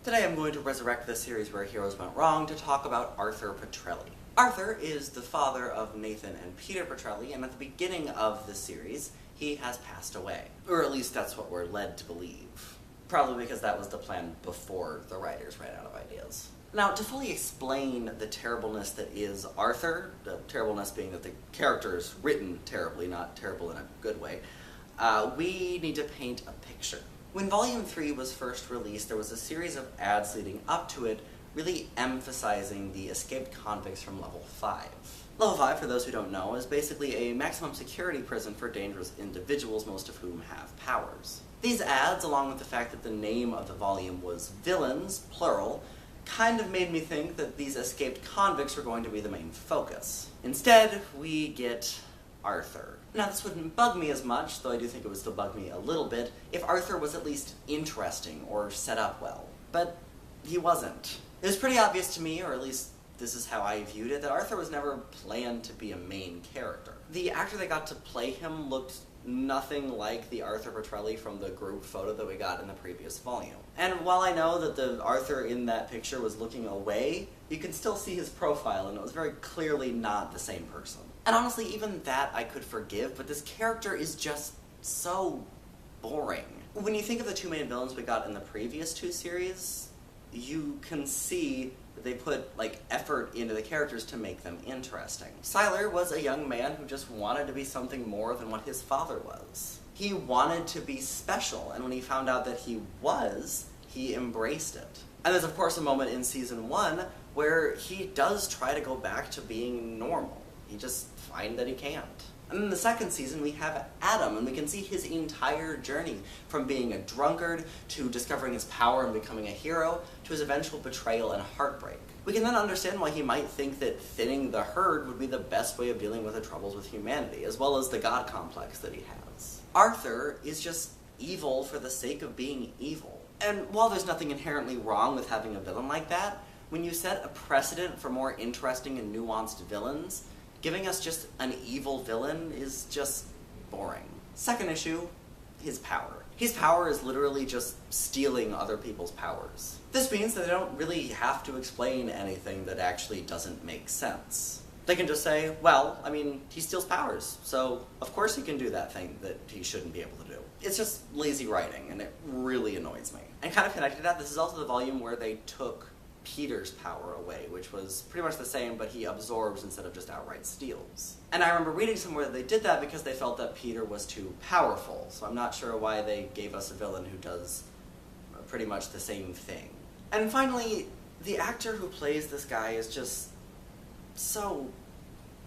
Today I'm going to resurrect the series where heroes went wrong to talk about Arthur Petrelli. Arthur is the father of Nathan and Peter Petrelli, and at the beginning of the series, he has passed away. Or at least that's what we're led to believe. Probably because that was the plan before the writers ran out of ideas. Now, to fully explain the terribleness that is Arthur, the terribleness being that the character is written terribly, not terrible in a good way, we need to paint a picture. When Volume 3 was first released, there was a series of ads leading up to it, really emphasizing the escaped convicts from Level 5. Level 5, for those who don't know, is basically a maximum security prison for dangerous individuals, most of whom have powers. These ads, along with the fact that the name of the volume was Villains, plural, kind of made me think that these escaped convicts were going to be the main focus. Instead, we get Arthur. Now, this wouldn't bug me as much, though I do think it would still bug me a little bit, if Arthur was at least interesting or set up well. But he wasn't. It was pretty obvious to me, or at least this is how I viewed it, that Arthur was never planned to be a main character. The actor that got to play him looked nothing like the Arthur Petrelli from the group photo that we got in the previous volume. And while I know that the Arthur in that picture was looking away, you can still see his profile, and it was very clearly not the same person. And honestly, even that I could forgive, but this character is just so boring. When you think of the two main villains we got in the previous two series, you can see that they put, effort into the characters to make them interesting. Siler was a young man who just wanted to be something more than what his father was. He wanted to be special, and when he found out that he was, he embraced it. And there's of course a moment in Season 1 where he does try to go back to being normal. He just finds that he can't. And in the second season, we have Adam, and we can see his entire journey from being a drunkard to discovering his power and becoming a hero to his eventual betrayal and heartbreak. We can then understand why he might think that thinning the herd would be the best way of dealing with the troubles with humanity, as well as the god complex that he has. Arthur is just evil for the sake of being evil. And while there's nothing inherently wrong with having a villain like that, when you set a precedent for more interesting and nuanced villains, giving us just an evil villain is just boring. Second issue, his power. His power is literally just stealing other people's powers. This means that they don't really have to explain anything that actually doesn't make sense. They can just say, well, he steals powers, so of course he can do that thing that he shouldn't be able to do. It's just lazy writing, and it really annoys me. And kind of connected to that, this is also the volume where they took Peter's power away, which was pretty much the same, but he absorbs instead of just outright steals. And I remember reading somewhere that they did that because they felt that Peter was too powerful, so I'm not sure why they gave us a villain who does pretty much the same thing. And finally, the actor who plays this guy is just so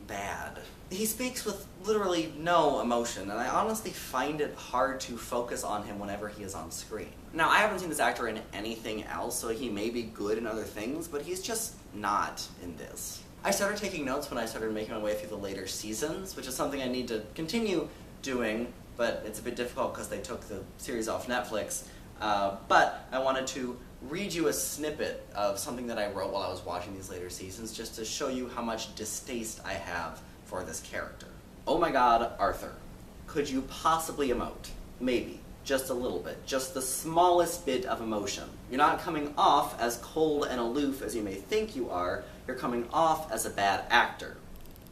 bad. He speaks with literally no emotion, and I honestly find it hard to focus on him whenever he is on screen. Now, I haven't seen this actor in anything else, so he may be good in other things, but he's just not in this. I started taking notes when I started making my way through the later seasons, which is something I need to continue doing, but it's a bit difficult because they took the series off Netflix. But I wanted to read you a snippet of something that I wrote while I was watching these later seasons, just to show you how much distaste I have for this character. Oh my god, Arthur. Could you possibly emote? Maybe. Just a little bit. Just the smallest bit of emotion. You're not coming off as cold and aloof as you may think you are. You're coming off as a bad actor.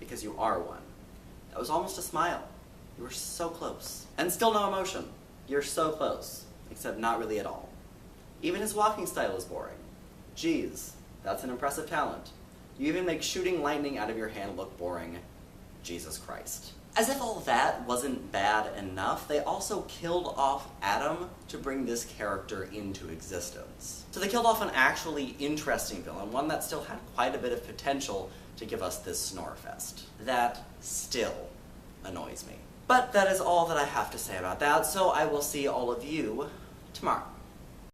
Because you are one. That was almost a smile. You were so close. And still no emotion. You're so close. Except not really at all. Even his walking style is boring. Jeez, that's an impressive talent. You even make shooting lightning out of your hand look boring. Jesus Christ. As if all that wasn't bad enough, they also killed off Adam to bring this character into existence. So they killed off an actually interesting villain, one that still had quite a bit of potential to give us this snorefest. That still annoys me. But that is all that I have to say about that, so I will see all of you tomorrow.